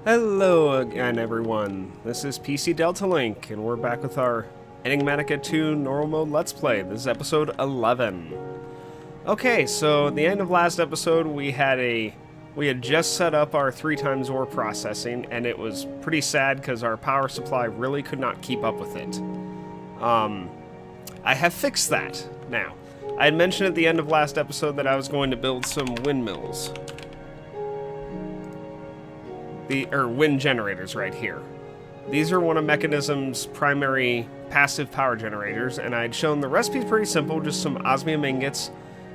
Hello again, everyone. This is PC Delta Link, and we're back with our Enigmatica 2 Normal Mode Let's Play. This is episode 11. Okay, so at the end of last episode, we had just set up our 3x ore processing, and it was pretty sad because our power supply really could not keep up with it. I have fixed that now. I had mentioned at the end of last episode that I was going to build some windmills. Wind generators right here. These are one of Mechanism's primary passive power generators, and I'd shown the recipe's pretty simple, just some osmium ingots,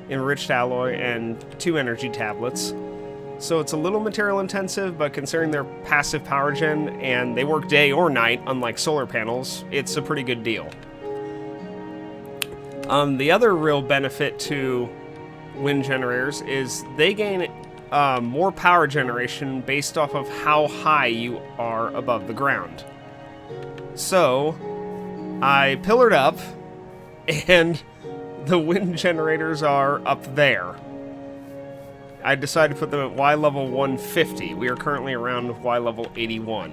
enriched alloy, and 2 energy tablets. So it's a little material intensive, but considering they're passive power gen, and they work day or night, unlike solar panels, it's a pretty good deal. The other real benefit to wind generators is they gain more power generation based off of how high you are above the ground. So, I pillared up, and the wind generators are up there. I decided to put them at Y level 150. We are currently around Y level 81.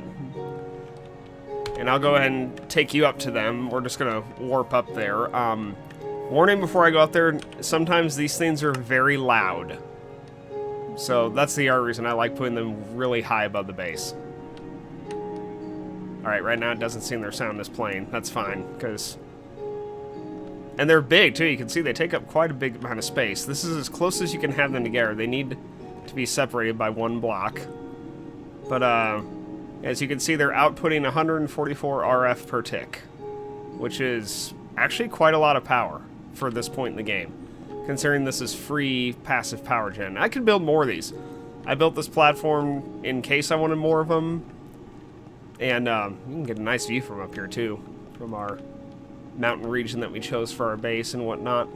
And I'll go ahead and take you up to them. We're just going to warp up there. Warning before I go up there, sometimes these things are very loud. So that's the other reason I like putting them really high above the base. Alright, right now it doesn't seem their sound is playing. That's fine, because... And they're big, too. You can see they take up quite a big amount of space. This is as close as you can have them together. They need to be separated by one block. But, as you can see, they're outputting 144 RF per tick, which is actually quite a lot of power for this point in the game, considering this is free passive power gen. I could build more of these. I built this platform in case I wanted more of them. And you can get a nice view from up here too, from our mountain region that we chose for our base and whatnot.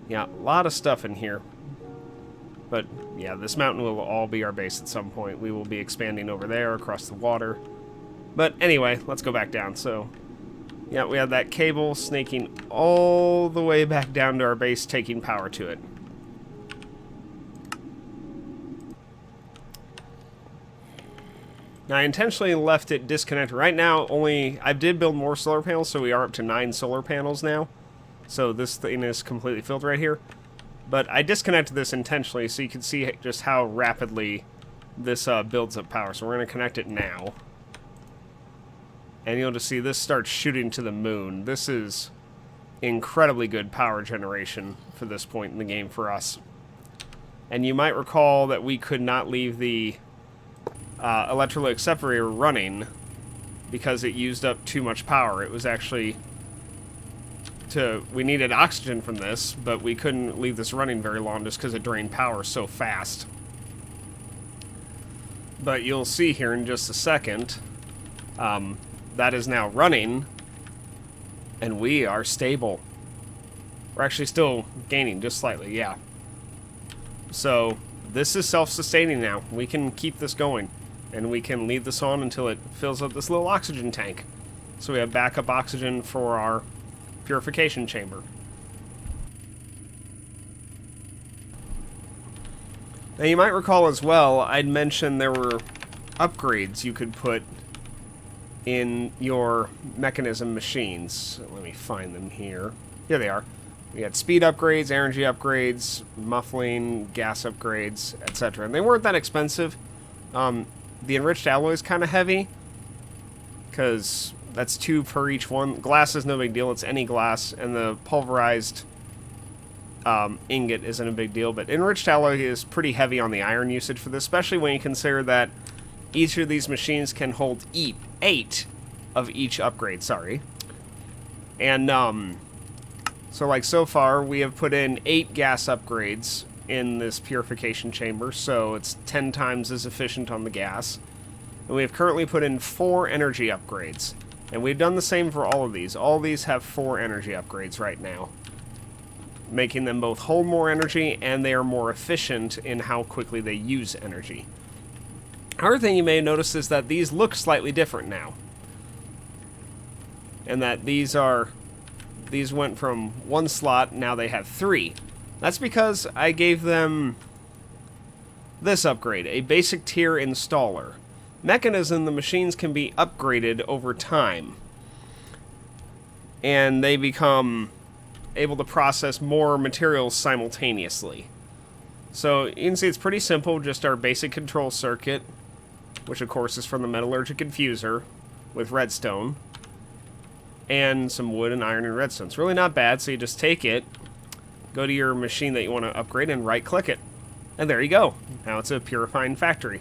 Yeah, a lot of stuff in here. But yeah, this mountain will all be our base at some point. We will be expanding over there across the water. But anyway, let's go back down. So yeah, we have that cable snaking all the way back down to our base, taking power to it. Now, I intentionally left it disconnected. Right now, I did build more solar panels, so we are up to 9 solar panels now. So this thing is completely filled right here. But I disconnected this intentionally so you can see just how rapidly this builds up power. So we're going to connect it now. And you'll just see this starts shooting to the moon. This is incredibly good power generation for this point in the game for us. And you might recall that we could not leave the electrolytic separator running because it used up too much power. It was actually... We needed oxygen from this, but we couldn't leave this running very long just because it drained power so fast. But you'll see here in just a second... that is now running, and we are stable. We're actually still gaining, just slightly, yeah. So, this is self-sustaining now. We can keep this going, and we can leave this on until it fills up this little oxygen tank. So we have backup oxygen for our purification chamber. Now, you might recall as well, I'd mentioned there were upgrades you could put in your mechanism machines. Let me find them here. Here they are. We had speed upgrades, energy upgrades, muffling, gas upgrades, etc. And they weren't that expensive. The enriched alloy is kind of heavy, because that's 2 per each one. Glass is no big deal, it's any glass, and the pulverized ingot isn't a big deal, but enriched alloy is pretty heavy on the iron usage for this, especially when you consider that each of these machines can hold 8 of each upgrade, sorry. And, so like so far, we have put in 8 gas upgrades in this purification chamber, so it's 10 times as efficient on the gas. And we have currently put in 4 energy upgrades. And we've done the same for all of these. All these have 4 energy upgrades right now, making them both hold more energy and they are more efficient in how quickly they use energy. Another thing you may have noticed is that these look slightly different now. And that these went from 1 slot, now they have 3. That's because I gave them this upgrade, a basic tier installer. Mechanism, the machines can be upgraded over time. And they become able to process more materials simultaneously. So you can see it's pretty simple, just our basic control circuit, which of course is from the metallurgic infuser with redstone, and some wood and iron and redstone. It's really not bad, so you just take it, go to your machine that you want to upgrade, and right-click it. And there you go. Now it's a purifying factory.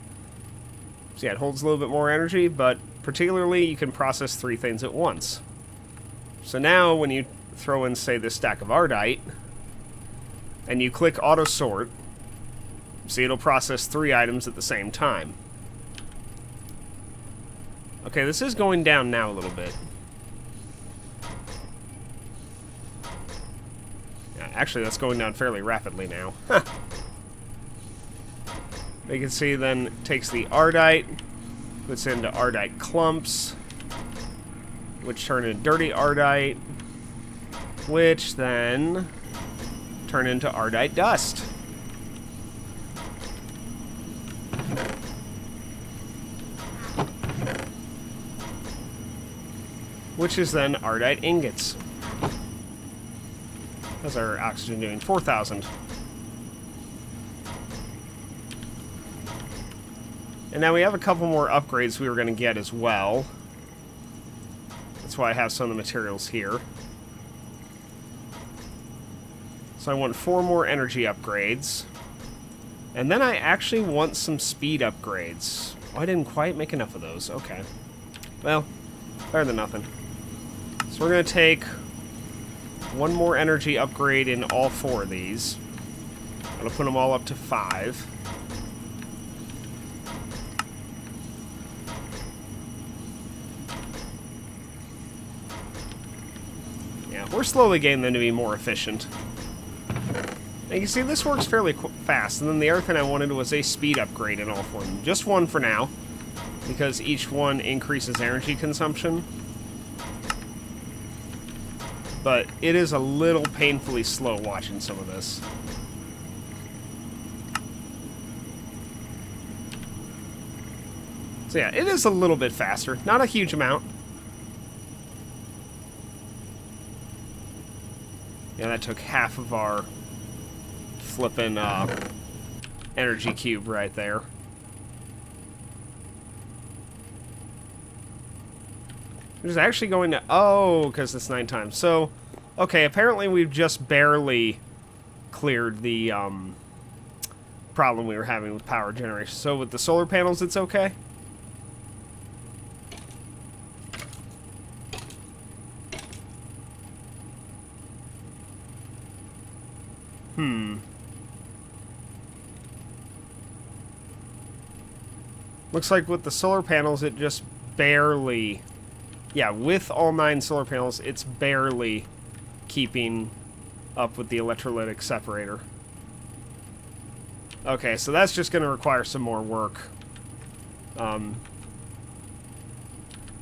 So yeah, it holds a little bit more energy, but particularly you can process 3 things at once. So now when you throw in, say, this stack of Ardite, and you click Auto Sort, see, it'll process 3 items at the same time. Okay, this is going down now a little bit. Yeah, actually, that's going down fairly rapidly now. You can see then it takes the Ardite, puts into Ardite clumps, which turn into dirty Ardite, which then turn into Ardite dust. Which is then Ardite ingots. How's our oxygen doing? 4,000. And now we have a couple more upgrades we were going to get as well. That's why I have some of the materials here. So I want 4 more energy upgrades. And then I actually want some speed upgrades. Oh, I didn't quite make enough of those. Okay. Well, better than nothing. So we're going to take 1 more energy upgrade in all 4 of these. I'm going to put them all up to 5. Yeah, we're slowly getting them to be more efficient. And you can see this works fairly fast. And then the other thing I wanted was a speed upgrade in all 4 of them. Just 1 for now, because each one increases energy consumption. But it is a little painfully slow watching some of this. So yeah, it is a little bit faster. Not a huge amount. Yeah, that took half of our flippin' energy cube right there. It's actually going to... Oh, because it's 9 times. So, okay, apparently we've just barely cleared the problem we were having with power generation. So with the solar panels, it's okay? Looks like with the solar panels, it just barely... Yeah, with all 9 solar panels, it's barely keeping up with the electrolytic separator. Okay, so that's just going to require some more work.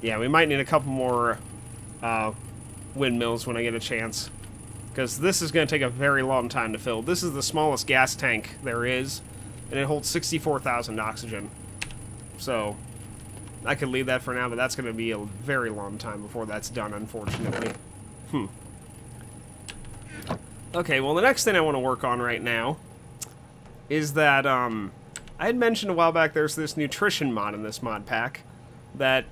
Yeah, we might need a couple more windmills when I get a chance. Because this is going to take a very long time to fill. This is the smallest gas tank there is, and it holds 64,000 oxygen. So, I could leave that for now, but that's going to be a very long time before that's done, unfortunately. Okay, well, the next thing I want to work on right now is that, I had mentioned a while back there's this nutrition mod in this mod pack that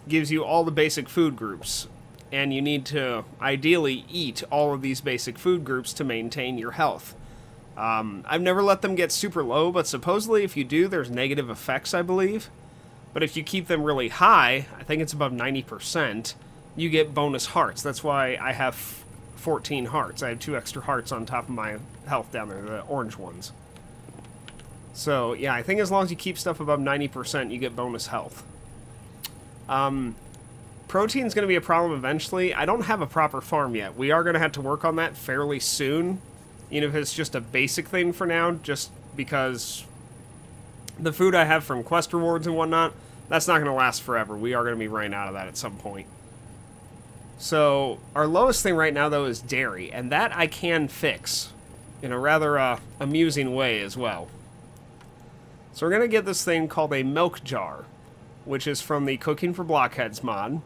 gives you all the basic food groups. And you need to, ideally, eat all of these basic food groups to maintain your health. I've never let them get super low, but supposedly if you do, there's negative effects, I believe. But if you keep them really high, I think it's above 90%, you get bonus hearts. That's why I have 14 hearts. I have 2 extra hearts on top of my health down there, the orange ones. So, yeah, I think as long as you keep stuff above 90%, you get bonus health. Protein's going to be a problem eventually. I don't have a proper farm yet. We are going to have to work on that fairly soon, even if it's just a basic thing for now, just because the food I have from quest rewards and whatnot, that's not going to last forever. We are going to be running out of that at some point. So our lowest thing right now, though, is dairy, and that I can fix in a rather amusing way as well. So we're going to get this thing called a milk jar, which is from the Cooking for Blockheads mod.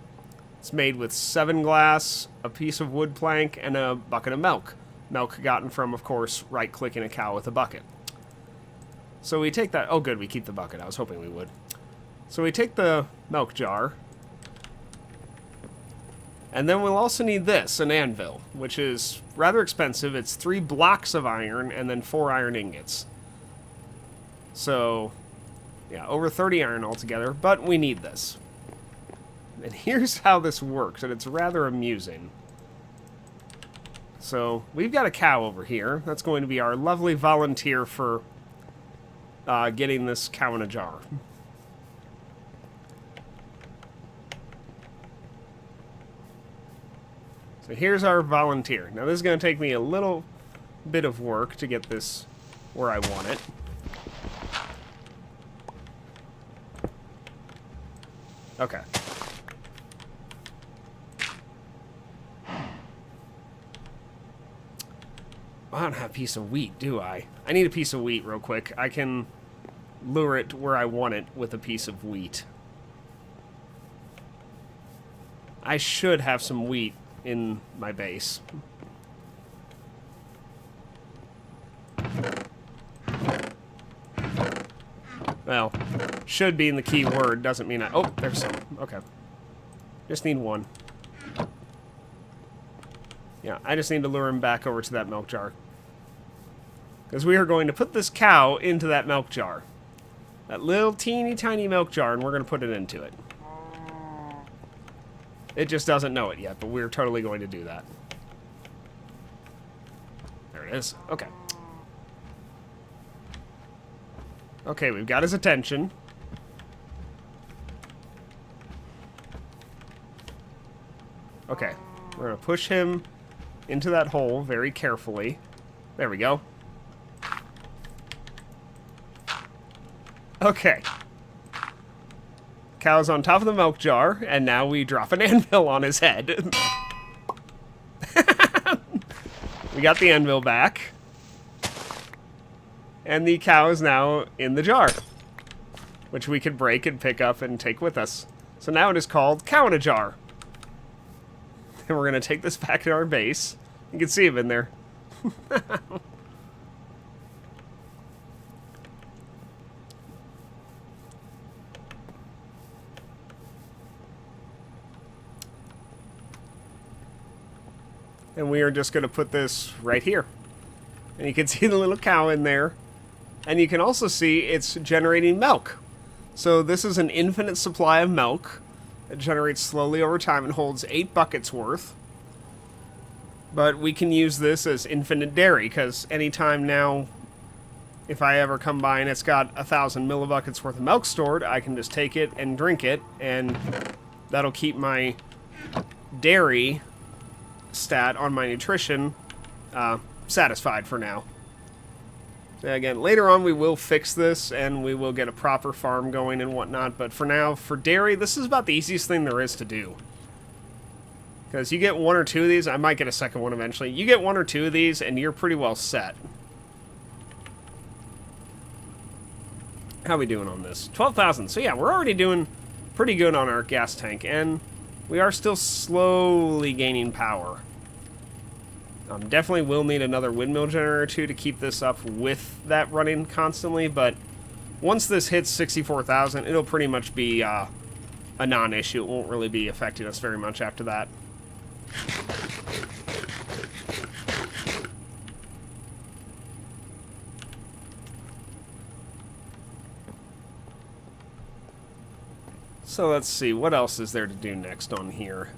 It's made with 7 glass, a piece of wood plank, and a bucket of milk. Milk gotten from, of course, right-clicking a cow with a bucket. So we take that... Oh, good, we keep the bucket. I was hoping we would. So we take the milk jar, and then we'll also need this, an anvil, which is rather expensive. It's 3 blocks of iron and then 4 iron ingots. So, yeah, over 30 iron altogether, but we need this. And here's how this works, and it's rather amusing. So, we've got a cow over here. That's going to be our lovely volunteer for getting this cow in a jar. So here's our volunteer. Now this is going to take me a little bit of work to get this where I want it. Okay. I don't have a piece of wheat, do I? I need a piece of wheat real quick. I can lure it where I want it with a piece of wheat. I should have some wheat in my base. Well, should be in the key word doesn't mean I... Oh, there's some. Okay. Just need one. Yeah, I just need to lure him back over to that milk jar. Because we are going to put this cow into that milk jar. That little teeny tiny milk jar, and we're going to put it into it. It just doesn't know it yet, but we're totally going to do that. There it is. Okay. Okay, we've got his attention. Okay, we're going to push him into that hole very carefully. There we go. Okay. Cow's on top of the milk jar, and now we drop an anvil on his head. We got the anvil back. And the cow is now in the jar, which we could break and pick up and take with us. So now it is called Cow in a Jar. And we're going to take this back to our base. You can see him in there. And we are just going to put this right here. And you can see the little cow in there. And you can also see it's generating milk. So this is an infinite supply of milk. It generates slowly over time and holds 8 buckets worth. But we can use this as infinite dairy, because anytime now, if I ever come by and it's got 1,000 millibuckets worth of milk stored, I can just take it and drink it, and that'll keep my dairy stat on my nutrition satisfied for now. So again, later on we will fix this and we will get a proper farm going and whatnot, but for now, for dairy, this is about the easiest thing there is to do. Because you get 1 or 2 of these, I might get a second one eventually, you get 1 or 2 of these and you're pretty well set. How are we doing on this? 12,000. So yeah, we're already doing pretty good on our gas tank, and we are still slowly gaining power. Definitely will need another windmill generator or 2 to keep this up with that running constantly, but once this hits 64,000, it'll pretty much be a non-issue. It won't really be affecting us very much after that. So let's see, what else is there to do next on here?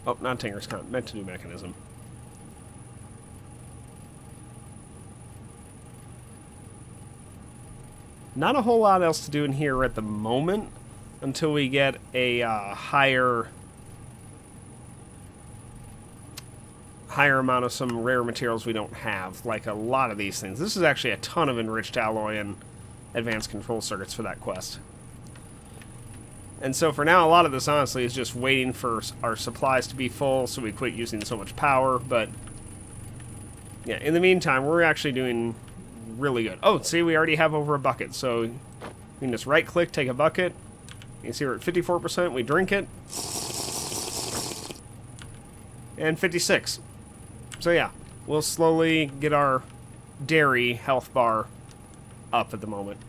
Oh, not Tinker's Con, meant to do mechanism. Not a whole lot else to do in here at the moment until we get a higher amount of some rare materials we don't have, like a lot of these things. This is actually a ton of enriched alloy and advanced control circuits for that quest. And so for now, a lot of this, honestly, is just waiting for our supplies to be full so we quit using so much power. But, yeah, in the meantime, we're actually doing really good. Oh, see, we already have over a bucket. So you can just right-click, take a bucket. You can see we're at 54%. We drink it. And 56. So, yeah, we'll slowly get our dairy health bar up at the moment.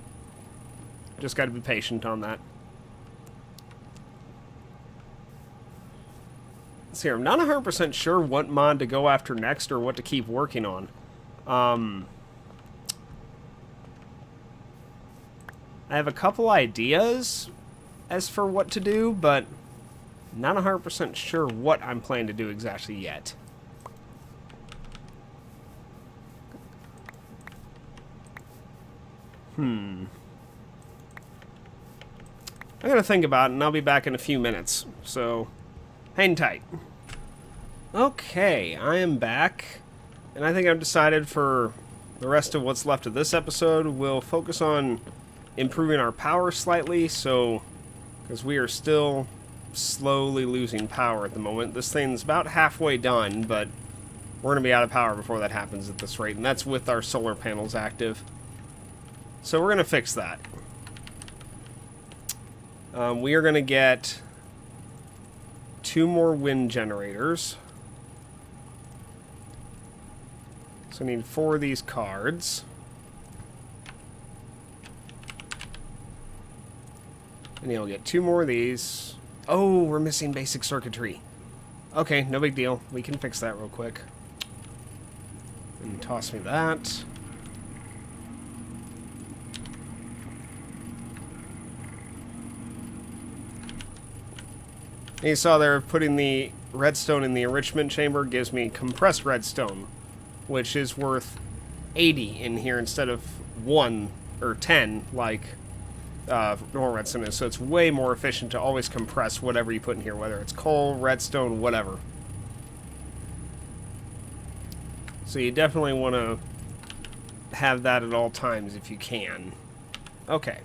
Just got to be patient on that. See, I'm not 100% sure what mod to go after next or what to keep working on. I have a couple ideas as for what to do, but not 100% sure what I'm planning to do exactly yet. I'm going to think about it, and I'll be back in a few minutes, so hang tight. Okay, I am back, and I think I've decided for the rest of what's left of this episode, we'll focus on improving our power slightly, because we are still slowly losing power at the moment. This thing's about halfway done, but we're going to be out of power before that happens at this rate, and that's with our solar panels active. So we're going to fix that. We are going to get 2 more wind generators. So I need 4 of these cards. And you'll get 2 more of these. Oh, we're missing basic circuitry. Okay, no big deal. We can fix that real quick. And toss me that. And you saw there, putting the redstone in the enrichment chamber gives me compressed redstone, which is worth 80 in here instead of 1 or 10 like normal redstone is. So it's way more efficient to always compress whatever you put in here, whether it's coal, redstone, whatever. So you definitely want to have that at all times if you can. Okay.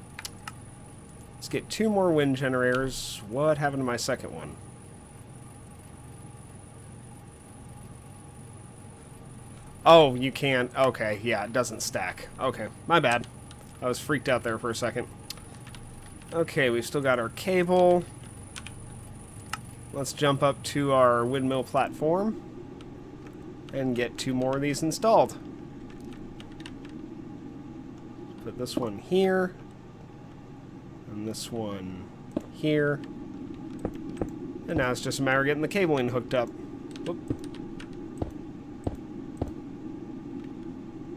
Let's get 2 more wind generators. What happened to my second one? Oh, you can't. Okay, yeah, it doesn't stack. Okay, my bad. I was freaked out there for a second. Okay, we've still got our cable. Let's jump up to our windmill platform and get 2 more of these installed. Put this one here. And this one here. And now it's just a matter of getting the cabling hooked up. Whoop.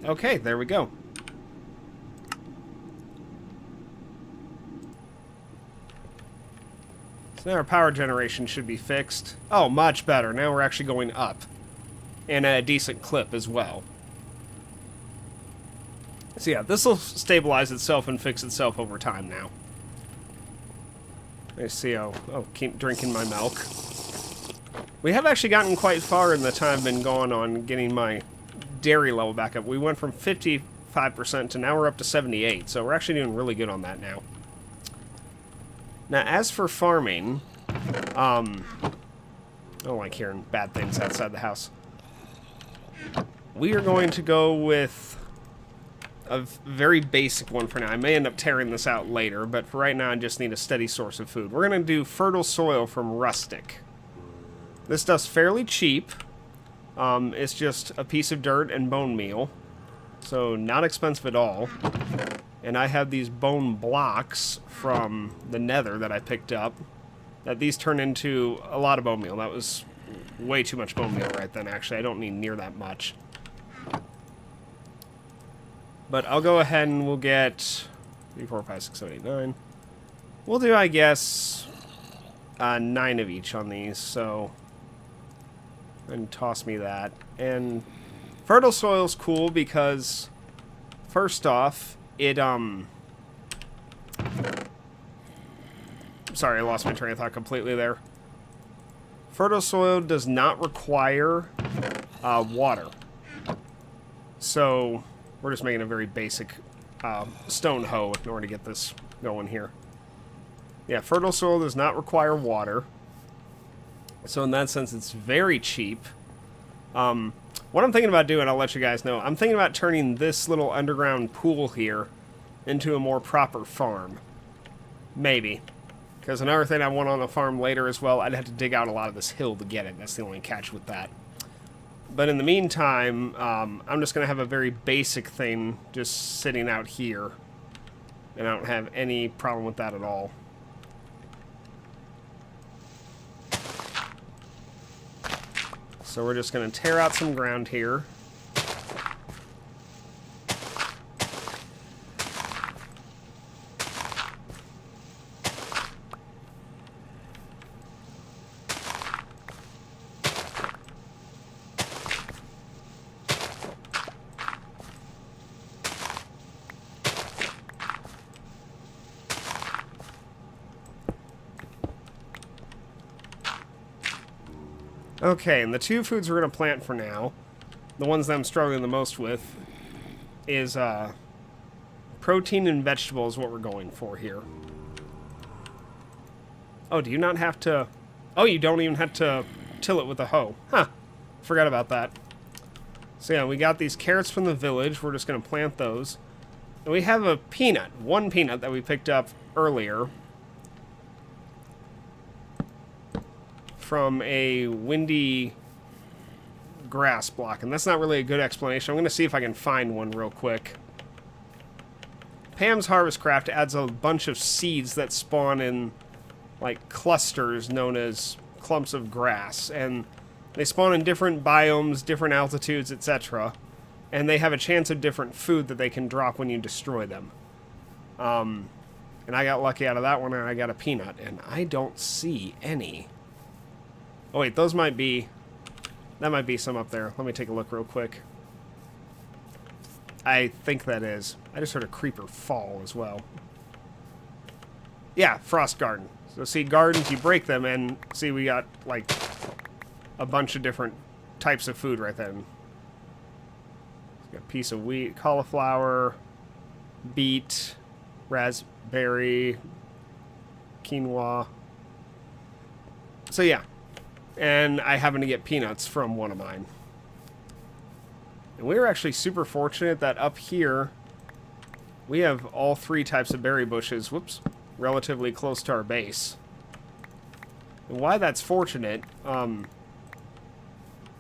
Okay, there we go. So now our power generation should be fixed. Oh, much better. Now we're actually going up. And at a decent clip as well. So yeah, this will stabilize itself and fix itself over time now. I see how... Oh, keep drinking my milk. We have actually gotten quite far in the time I've been gone on getting my dairy level back up. We went from 55% to now we're up to 78, so we're actually doing really good on that now. Now, as for farming, I don't like hearing bad things outside the house. We are going to go with a very basic one for now. I may end up tearing this out later, but for right now I just need a steady source of food. We're going to do fertile soil from rustic. This stuff's fairly cheap. It's just a piece of dirt and bone meal, so not expensive at all. And I have these bone blocks from the nether that I picked up, that these turn into a lot of bone meal. That was way too much bone meal right then, actually. I don't need near that much. But I'll go ahead and we'll get 3, 4, 5, 6, 7, 8, 9. We'll do, I guess, 9 of each on these, so... And toss me that. And fertile soil's cool because, first off, it, Sorry, I lost my train of thought completely there. Fertile soil does not require water. So, we're just making a very basic stone hoe in order to get this going here. Yeah, fertile soil does not require water. So in that sense, it's very cheap. What I'm thinking about doing, I'll let you guys know, I'm thinking about turning this little underground pool here into a more proper farm. Maybe. Because another thing I want on the farm later as well, I'd have to dig out a lot of this hill to get it. That's the only catch with that. But in the meantime, I'm just going to have a very basic thing just sitting out here. And I don't have any problem with that at all. So we're just going to tear out some ground here. Okay, and the two foods we're going to plant for now, the ones that I'm struggling the most with, is protein and vegetables, what we're going for here. Oh, do you not have to... Oh, you don't even have to till it with a hoe. Huh. Forgot about that. So yeah, we got these carrots from the village. We're just going to plant those. And we have a peanut. One peanut that we picked up earlier. From a windy grass block. And that's not really a good explanation. I'm going to see if I can find one real quick. Pam's Harvest Craft adds a bunch of seeds that spawn in, like, clusters known as clumps of grass. And they spawn in different biomes, different altitudes, etc. And they have a chance of different food that they can drop when you destroy them. And I got lucky out of that one, and I got a peanut. And I don't see any... Oh wait, those might be... That might be some up there. Let me take a look real quick. I think that is. I just heard a creeper fall as well. Yeah, frost garden. So see, gardens, you break them, and see, we got, like, a bunch of different types of food right then. Got a piece of wheat, cauliflower, beet, raspberry, quinoa. So yeah. And I happen to get peanuts from one of mine. And we were actually super fortunate that up here we have all three types of berry bushes, whoops, relatively close to our base. And why that's fortunate,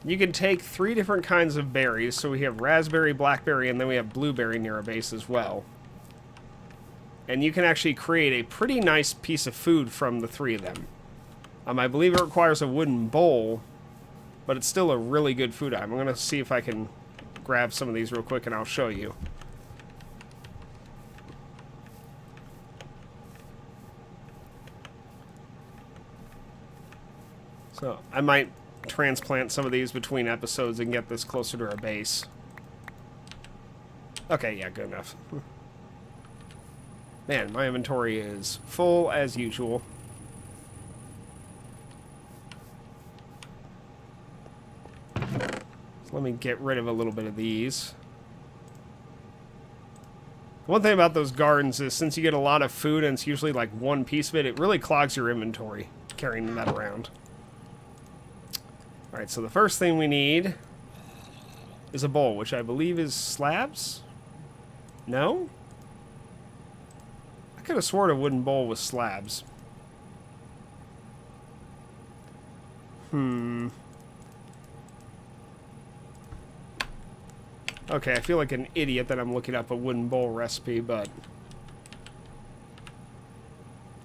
you can take three different kinds of berries. So we have raspberry, blackberry, and then we have blueberry near our base as well. And you can actually create a pretty nice piece of food from the three of them. I believe it requires a wooden bowl, but it's still a really good food item. I'm going to see if I can grab some of these real quick, and I'll show you. So, I might transplant some of these between episodes and get this closer to our base. Okay, yeah, good enough. Man, my inventory is full as usual. Let me get rid of a little bit of these. One thing about those gardens is since you get a lot of food and it's usually like one piece of it, it really clogs your inventory carrying that around. Alright, so the first thing we need is a bowl, which I believe is slabs? No? I could have sworn a wooden bowl was slabs. Okay, I feel like an idiot that I'm looking up a wooden bowl recipe, but...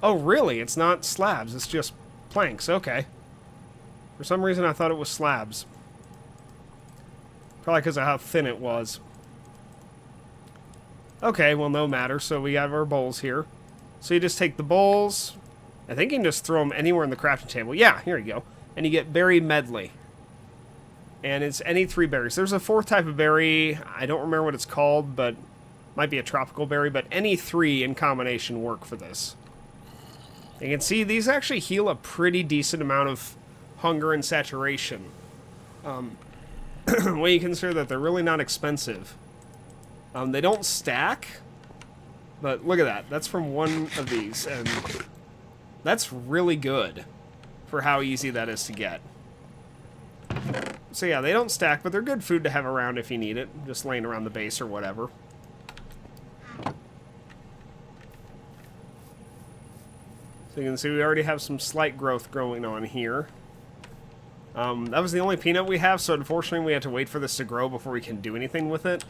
Oh, really? It's not slabs, it's just planks. Okay. For some reason, I thought it was slabs. Probably because of how thin it was. Okay, well, no matter. So we have our bowls here. So you just take the bowls. I think you can just throw them anywhere on the crafting table. Yeah, here you go. And you get berry medley. And it's any three berries. There's a fourth type of berry. I don't remember what it's called, but might be a tropical berry. But any three in combination work for this. You can see these actually heal a pretty decent amount of hunger and saturation. When you consider that they're really not expensive. They don't stack. But look at that. That's from one of these. And That's really good for how easy that is to get. So yeah, they don't stack, but they're good food to have around if you need it. Just laying around the base or whatever. So you can see we already have some slight growth going on here. That was the only peanut we have, so unfortunately we had to wait for this to grow before we can do anything with it.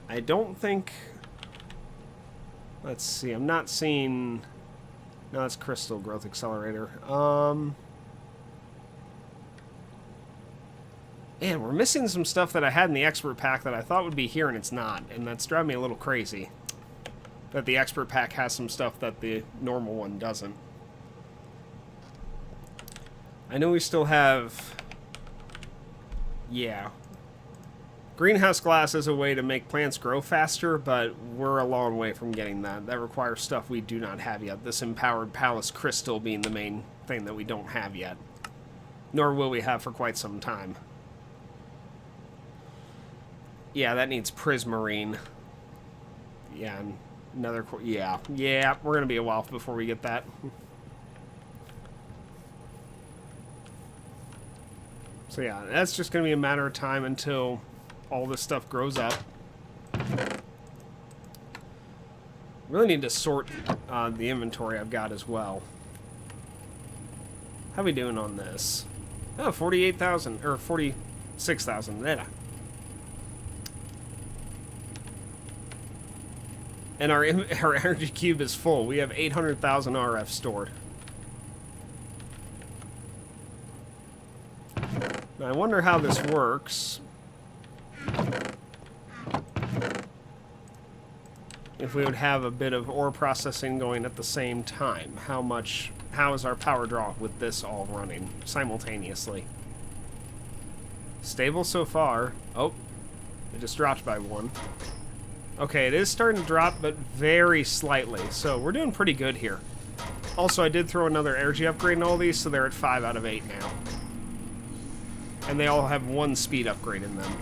I don't think... Let's see, I'm not seeing... No, that's Crystal Growth Accelerator. Man, we're missing some stuff that I had in the Expert Pack that I thought would be here, and it's not. And that's driving me a little crazy. That the Expert Pack has some stuff that the normal one doesn't. I know we still have... Yeah. Greenhouse glass is a way to make plants grow faster, but we're a long way from getting that. That requires stuff we do not have yet. This Empowered Palace Crystal being the main thing that we don't have yet. Nor will we have for quite some time. Yeah, that needs Prismarine. Yeah, another... Yeah, we're going to be a while before we get that. So yeah, that's just going to be a matter of time until all this stuff grows up. Really need to sort the inventory I've got as well. How are we doing on this? Oh, 48,000, or 46,000. And our energy cube is full. We have 800,000 RF stored. Now, I wonder how this works. If we would have a bit of ore processing going at the same time. How is our power draw with this all running simultaneously? Stable so far. Oh, it just dropped by 1. Okay, it is starting to drop, but very slightly. So we're doing pretty good here. Also, I did throw another energy upgrade in all these, so they're at 5 out of 8 now. And they all have 1 speed upgrade in them.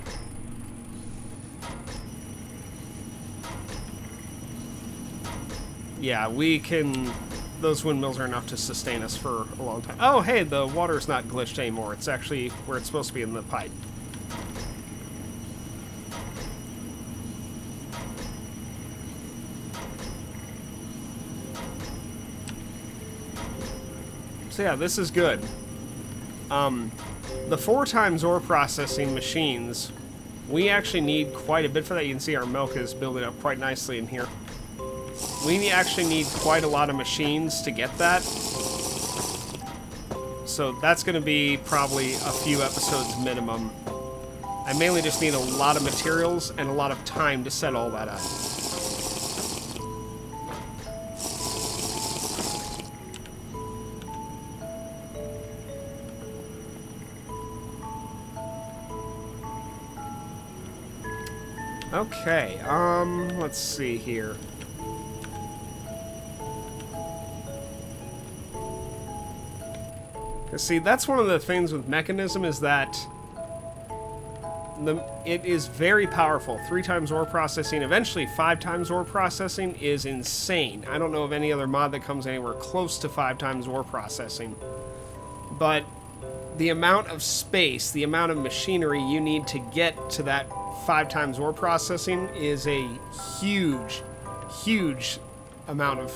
Yeah, we can... Those windmills are enough to sustain us for a long time. Oh, hey, the water's not glitched anymore. It's actually where it's supposed to be in the pipe. So yeah, this is good. The 4 times ore processing machines, we actually need quite a bit for that. You can see our milk is building up quite nicely in here. We actually need quite a lot of machines to get that. So that's going to be probably a few episodes minimum. I mainly just need a lot of materials and a lot of time to set all that up. Okay, let's see here. See, that's one of the things with Mechanism is that it is very powerful. 3 times ore processing, eventually 5 times ore processing is insane. I don't know of any other mod that comes anywhere close to 5 times ore processing. But the amount of space, the amount of machinery you need to get to that 5 times ore processing is a huge, huge amount of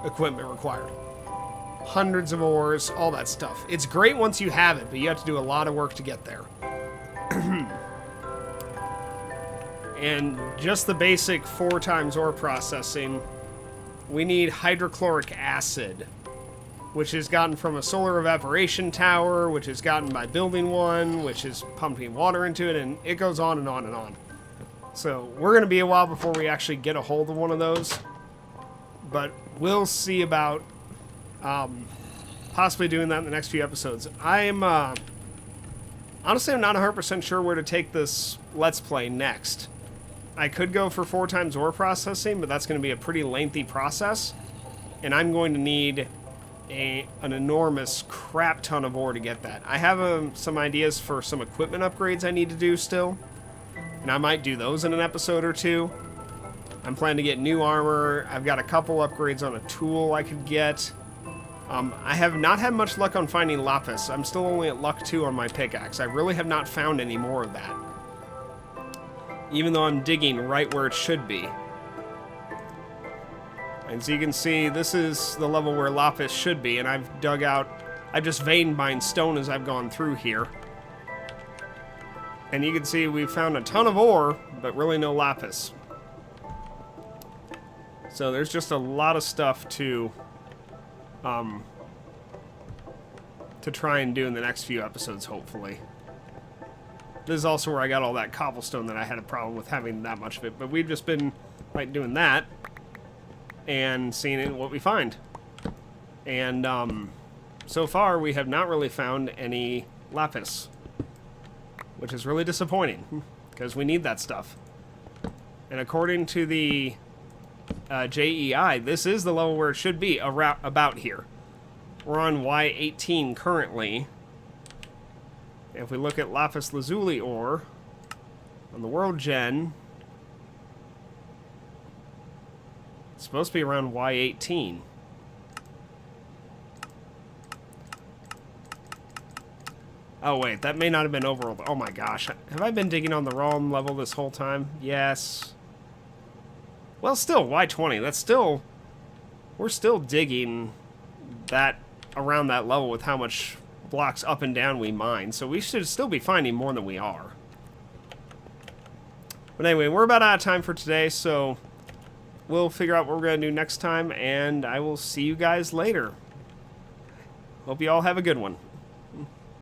equipment required. Hundreds of ores, all that stuff. It's great once you have it, but you have to do a lot of work to get there. And just the basic 4 times ore processing, we need hydrochloric acid, which is gotten from a solar evaporation tower, which is gotten by building one, which is pumping water into it, and it goes on and on and on. So we're going to be a while before we actually get a hold of one of those, but we'll see about possibly doing that in the next few episodes. I'm honestly, I'm not 100% sure where to take this Let's Play next. I could go for 4 times ore processing, but that's going to be a pretty lengthy process, and I'm going to need an enormous crap ton of ore to get that. I have some ideas for some equipment upgrades I need to do still, and I might do those in an episode or 2. I'm planning to get new armor. I've got a couple upgrades on a tool I could get. I have not had much luck on finding lapis. I'm still only at luck 2 on my pickaxe. I really have not found any more of that. Even though I'm digging right where it should be. And so you can see, this is the level where lapis should be, and I've dug out... I've just vein mined stone as I've gone through here. And you can see we've found a ton of ore, but really no lapis. So there's just a lot of stuff to try and do in the next few episodes, hopefully. This is also where I got all that cobblestone that I had a problem with having that much of it, but we've just been like doing that and seeing what we find. And so far we have not really found any lapis, which is really disappointing because we need that stuff. And according to the JEI, this is the level where it should be, about here. We're on Y18 currently. If we look at lapis lazuli ore on the world gen, it's supposed to be around Y18. Oh wait, that may not have been overall. Oh my gosh, have I been digging on the wrong level this whole time? Yes. Well, still, Y20, that's still... We're still digging that around that level with how much blocks up and down we mine, so we should still be finding more than we are. But anyway, we're about out of time for today, so we'll figure out what we're going to do next time, and I will see you guys later. Hope you all have a good one.